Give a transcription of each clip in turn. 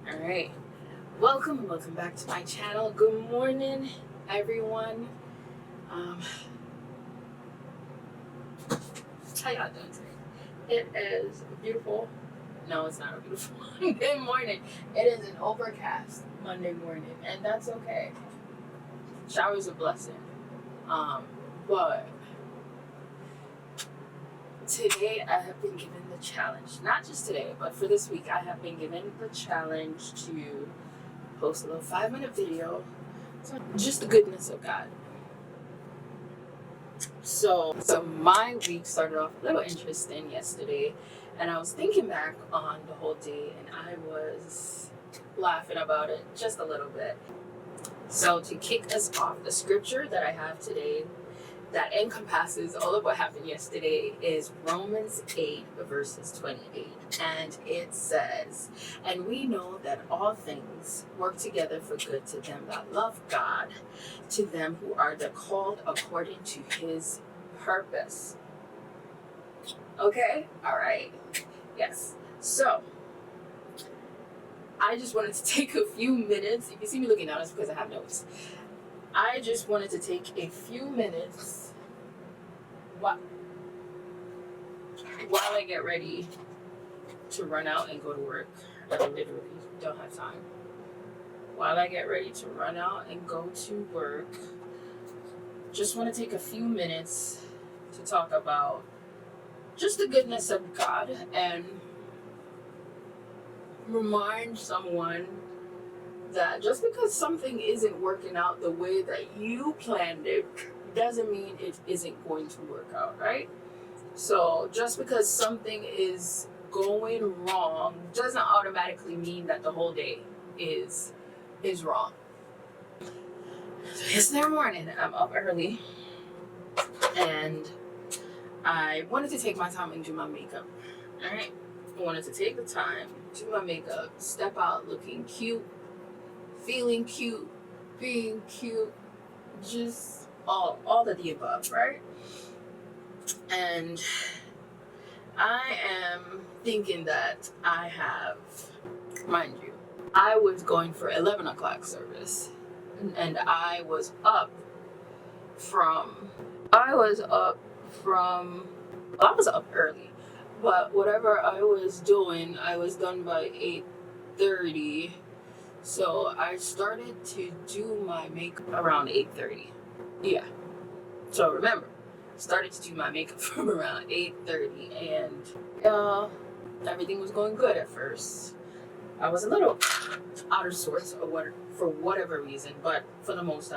Alright, welcome back to my channel. Good morning, everyone. How y'all doing today? It is beautiful. No, it's not a beautiful Monday morning. It is an overcast Monday morning, and that's okay. Showers a blessing. But today I have been given the challenge, not just today, but for this week, I have been given the challenge to post a little 5-minute video. So just the goodness of God. So my week started off a little interesting yesterday, and I was thinking back on the whole day, and I was laughing about it just a little bit. So to kick us off, the scripture that I have today that encompasses all of what happened yesterday is Romans 8 verses 28, and it says, "And we know that all things work together for good to them that love God, to them who are the called according to his purpose." Okay, all right, yes. So I just wanted to take a few minutes. If you see me looking down, it's because I have notes. I just wanted to take a few minutes while I get ready to run out and go to work. I literally don't have time. While I get ready to run out and go to work, just want to take a few minutes to talk about just the goodness of God and remind someone that just because something isn't working out the way that you planned it doesn't mean it isn't going to work out, right? So just because something is going wrong doesn't automatically mean that the whole day is wrong. So yesterday morning, I'm up early, and I wanted to take my time and do my makeup. All right, I wanted to take the time, do my makeup, step out looking cute, feeling cute, being cute, just all of the above, right? And I am thinking that I have, mind you, I was going for 11 o'clock service, and I was up early, but whatever I was doing, I was done by 8:30. So I started to do my makeup around 8:30. Yeah. So remember, started to do my makeup from around 8:30, and everything was going good at first. I was a little out of sorts for whatever reason, but for the most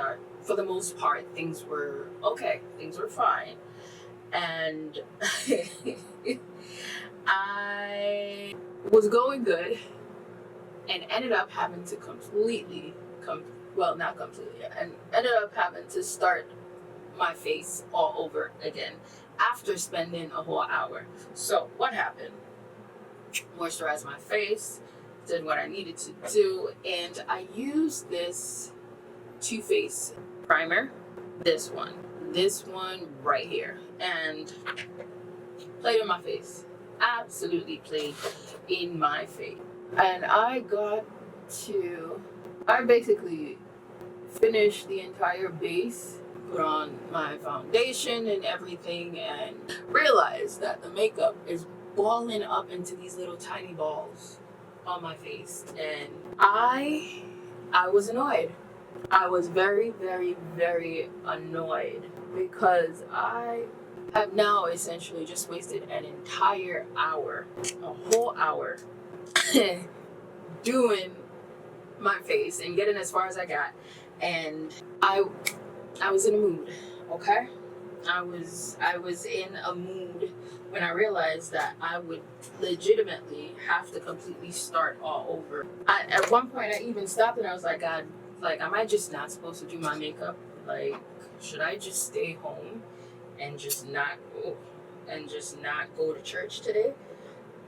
part, things were okay. Things were fine, and I was going good, and ended up having to ended up having to start my face all over again after spending a whole hour. So what happened? Moisturized my face, did what I needed to do, and I used this Too Faced primer, this one right here, and played in my face. Absolutely played in my face. And I basically finished the entire base, put on my foundation and everything, and realized that the makeup is balling up into these little tiny balls on my face. And I was annoyed. I was very, very, very annoyed, because I have now essentially just wasted an entire hour, a whole hour, doing my face and getting as far as I got. And I was in a mood, okay? I was in a mood when I realized that I would legitimately have to completely start all over. At one point, I even stopped and I was like, God, like, am I just not supposed to do my makeup? Like, should I just stay home and just not go to church today?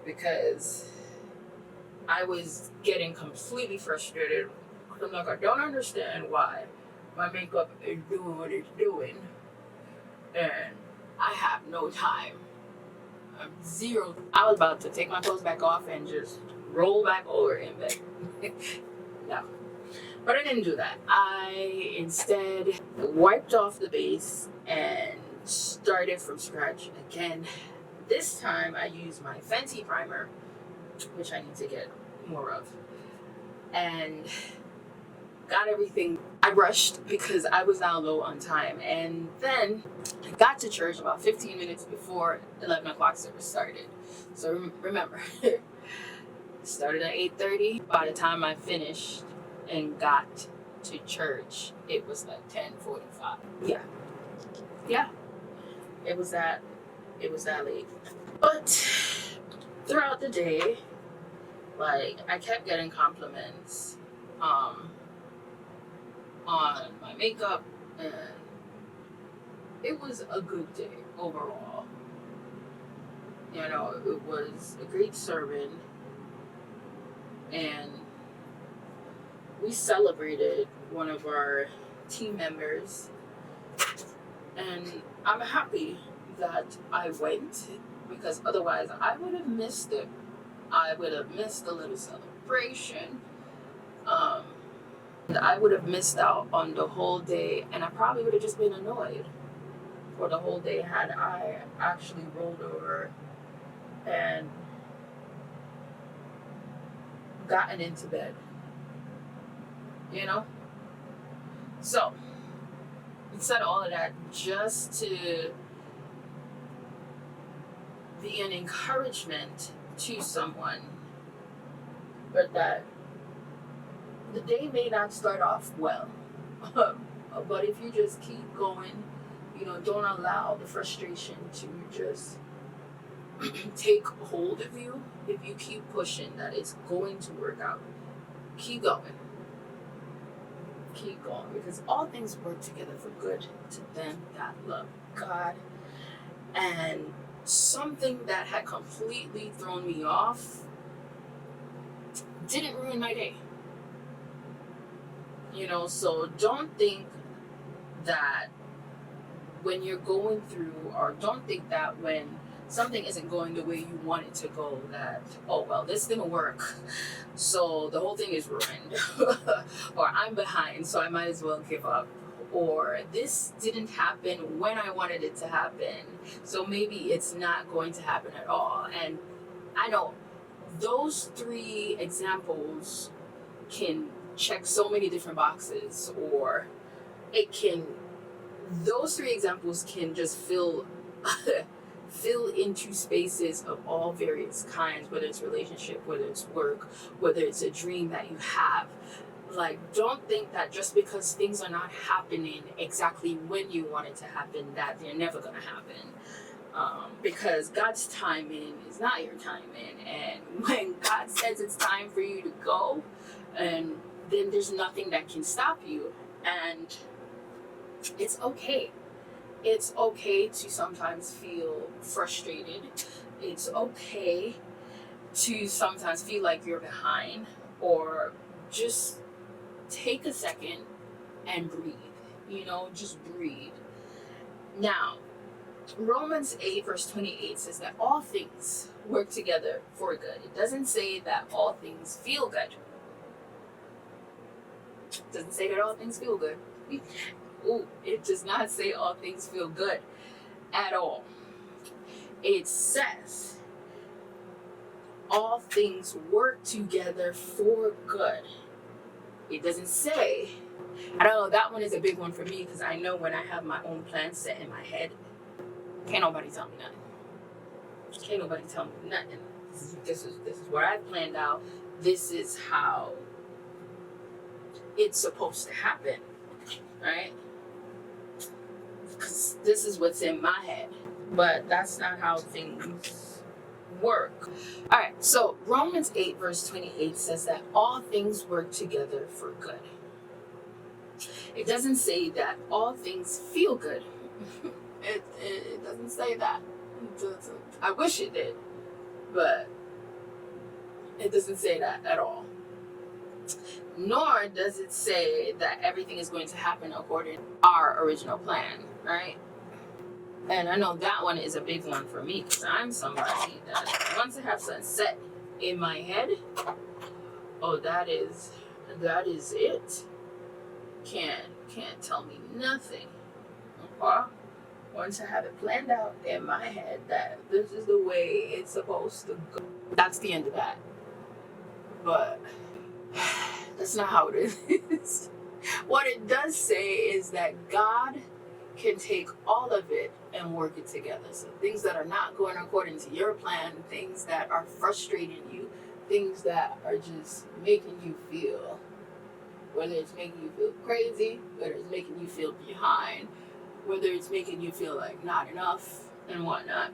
Because I was getting completely frustrated. I'm like, I don't understand why my makeup is doing what it's doing, and I have no time. I was about to take my clothes back off and just roll back over in bed. No. But I didn't do that. I instead wiped off the base and started from scratch again. This time I used my Fenty primer, which I need to get more of, and got everything. I rushed because I was now low on time, and then I got to church about 15 minutes before 11 o'clock service started. So remember, it started at 8:30. By the time I finished and got to church, it was like 10:45. Yeah, it was that late. But throughout the day, like, I kept getting compliments on my makeup, and it was a good day overall. You know, it was a great sermon, and we celebrated one of our team members, and I'm happy that I went, because otherwise I would have missed it. I would have missed the little celebration. I would have missed out on the whole day, and I probably would have just been annoyed for the whole day had I actually rolled over and gotten into bed, you know? So, I said all of that just to be an encouragement to someone, but that the day may not start off well, but if you just keep going, you know, don't allow the frustration to just take hold of you. If you keep pushing, that it's going to work out. Keep going. Keep going, because all things work together for good to them that love God. And something that had completely thrown me off didn't ruin my day. You know, so don't think that when you're going through, or don't think that when something isn't going the way you want it to go, that, oh, well, this didn't work, so the whole thing is ruined. Or I'm behind, so I might as well give up. Or this didn't happen when I wanted it to happen, so maybe it's not going to happen at all. And I know those three examples can check so many different boxes, or those three examples can just fill into spaces of all various kinds, whether it's relationship, whether it's work, whether it's a dream that you have. Like, don't think that just because things are not happening exactly when you want it to happen, that they're never going to happen. Because God's timing is not your timing. And when God says it's time for you to go, and then there's nothing that can stop you. And it's okay. It's okay to sometimes feel frustrated. It's okay to sometimes feel like you're behind, or just take a second and breathe. You know, just breathe. Now, Romans 8 verse 28 says that all things work together for good. It doesn't say that all things feel good. It doesn't say that all things feel good. Ooh, it does not say all things feel good at all. It says all things work together for good. It doesn't say, I don't know, that one is a big one for me, because I know when I have my own plan set in my head, can't nobody tell me nothing. Can't nobody tell me nothing. This is what I've planned out. This is how it's supposed to happen, right? Because this is what's in my head, but that's not how things work. All right, so Romans 8 verse 28 says that all things work together for good. It doesn't say that all things feel good. It doesn't say that. It doesn't. I wish it did, but it doesn't say that at all. Nor does it say that everything is going to happen according to our original plan, right? And I know that one is a big one for me, because I'm somebody that wants to have something set in my head, oh, that is it. Can't tell me nothing. Okay? Once I have it planned out in my head that this is the way it's supposed to go, that's the end of that. But that's not how it is. What it does say is that God can take all of it and work it together. So things that are not going according to your plan, things that are frustrating you, things that are just making you feel, whether it's making you feel crazy, whether it's making you feel behind, whether it's making you feel like not enough and whatnot,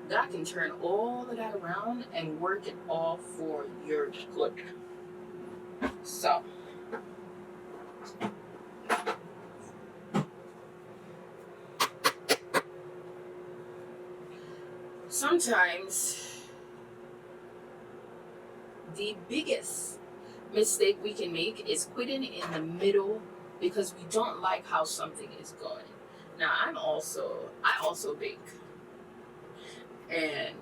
God can turn all of that around and work it all for your good. So, sometimes the biggest mistake we can make is quitting in the middle because we don't like how something is going. Now, I also bake. And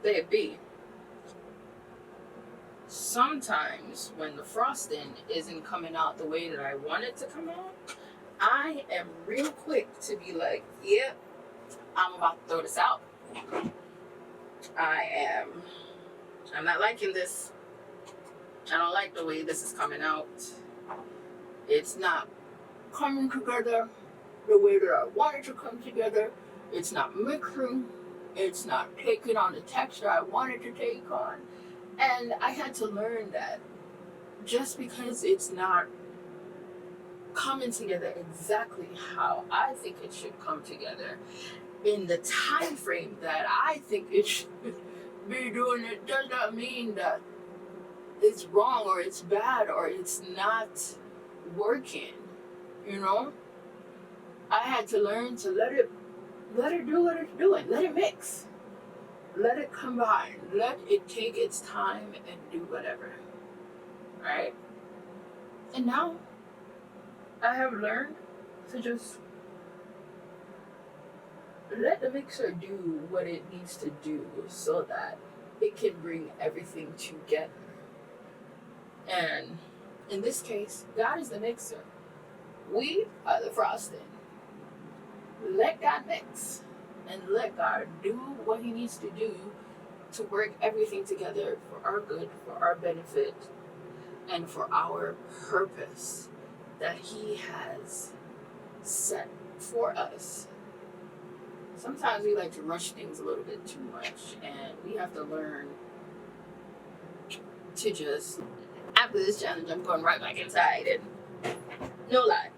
baby, sometimes when the frosting isn't coming out the way that I want it to come out, I am real quick to be like, yep, I'm about to throw this out. I'm not liking this. I don't like the way this is coming out. It's not coming together the way that I want it to come together. It's not mixing. It's not taking on the texture I wanted to take on. And I had to learn that just because it's not coming together exactly how I think it should come together in the time frame that I think it should be doing, it does not mean that it's wrong or it's bad or it's not working, you know? I had to learn to let it do what it's doing. Let it mix. Let it combine. Let it take its time and do whatever. Right? And now I have learned to just let the mixer do what it needs to do so that it can bring everything together. And in this case, God is the mixer. We are the frosting. Let God mix and let God do what he needs to do to work everything together for our good, for our benefit, and for our purpose that he has set for us. Sometimes we like to rush things a little bit too much, and we have to learn to just, after this challenge, I'm going right back inside, and no lie.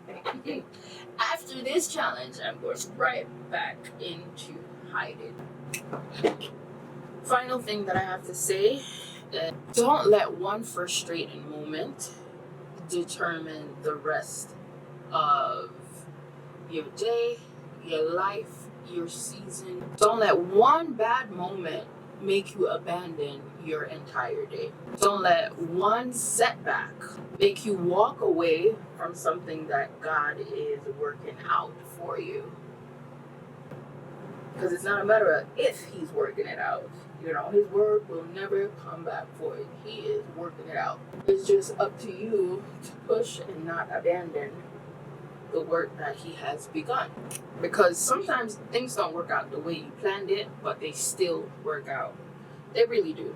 After this challenge, I'm going right back into hiding. Final thing that I have to say is don't let one frustrating moment determine the rest of your day, your life, your season. Don't let one bad moment make you abandon your entire day. Don't let one setback make you walk away from something that God is working out for you. Because it's not a matter of if he's working it out. You know, his word will never come back void. He is working it out. It's just up to you to push and not abandon the work that he has begun. Because sometimes things don't work out the way you planned it, but they still work out. They really do.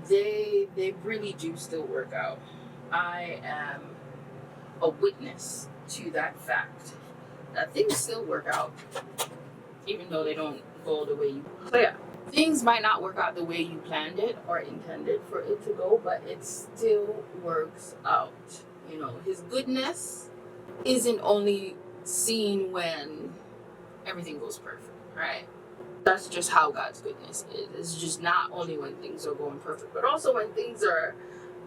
they really do still work out. I am a witness to that fact. That things still work out, even though they don't go the way you. So yeah, things might not work out the way you planned it or intended for it to go, but it still works out. You know, his goodness isn't only seen when everything goes perfect, right? That's just how God's goodness is. It's just not only when things are going perfect, but also when things are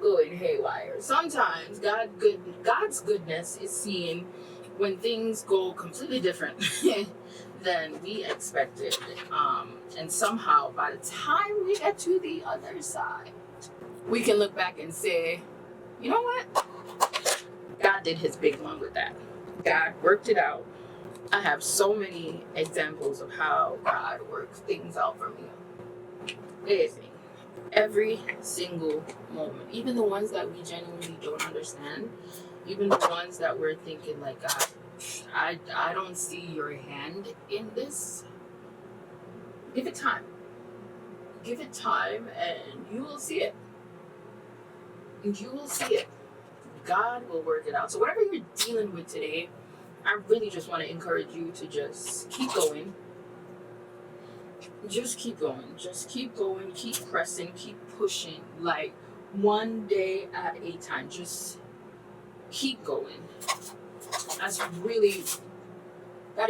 going haywire. Sometimes God's goodness is seen when things go completely different than we expected. And somehow, by the time we get to the other side, we can look back and say, you know what? God did his big one with that. God worked it out. I have so many examples of how God works things out for me. Anything. Every single moment. Even the ones that we genuinely don't understand. Even the ones that we're thinking like, God, I don't see your hand in this. Give it time. Give it time and you will see it. And you will see it. God will work it out. So whatever you're dealing with today, I really just want to encourage you to just keep going. Just keep going. Just keep going. Keep pressing. Keep pushing. Like one day at a time. Just keep going. That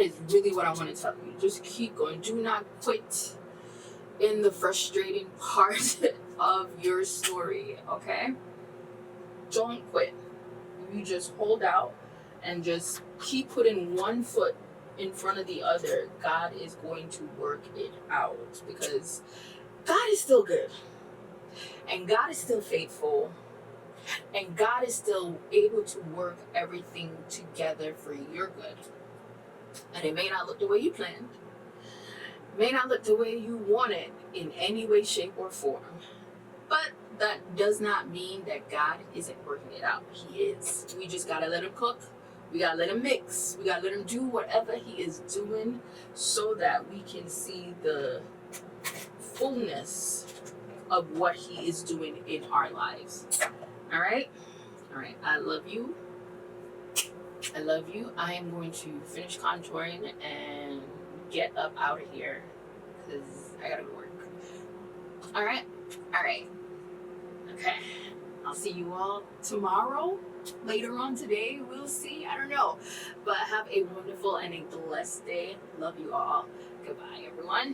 is really what I want to tell you. Just keep going. Do not quit in the frustrating part of your story, okay? Don't quit. You just hold out and just keep putting one foot in front of the other. God is going to work it out because God is still good and God is still faithful and God is still able to work everything together for your good. And it may not look the way you planned, may not look the way you want it in any way, shape, or form. But that does not mean that God isn't working it out. He is. We just gotta let him cook. We gotta let him mix. We gotta let him do whatever he is doing so that we can see the fullness of what he is doing in our lives. All right? All right. I love you. I love you. I am going to finish contouring and get up out of here because I gotta go to work. All right? All right. Okay. I'll see you all tomorrow. Later on today, we'll see. I don't know. But have a wonderful and a blessed day. Love you all. Goodbye, everyone.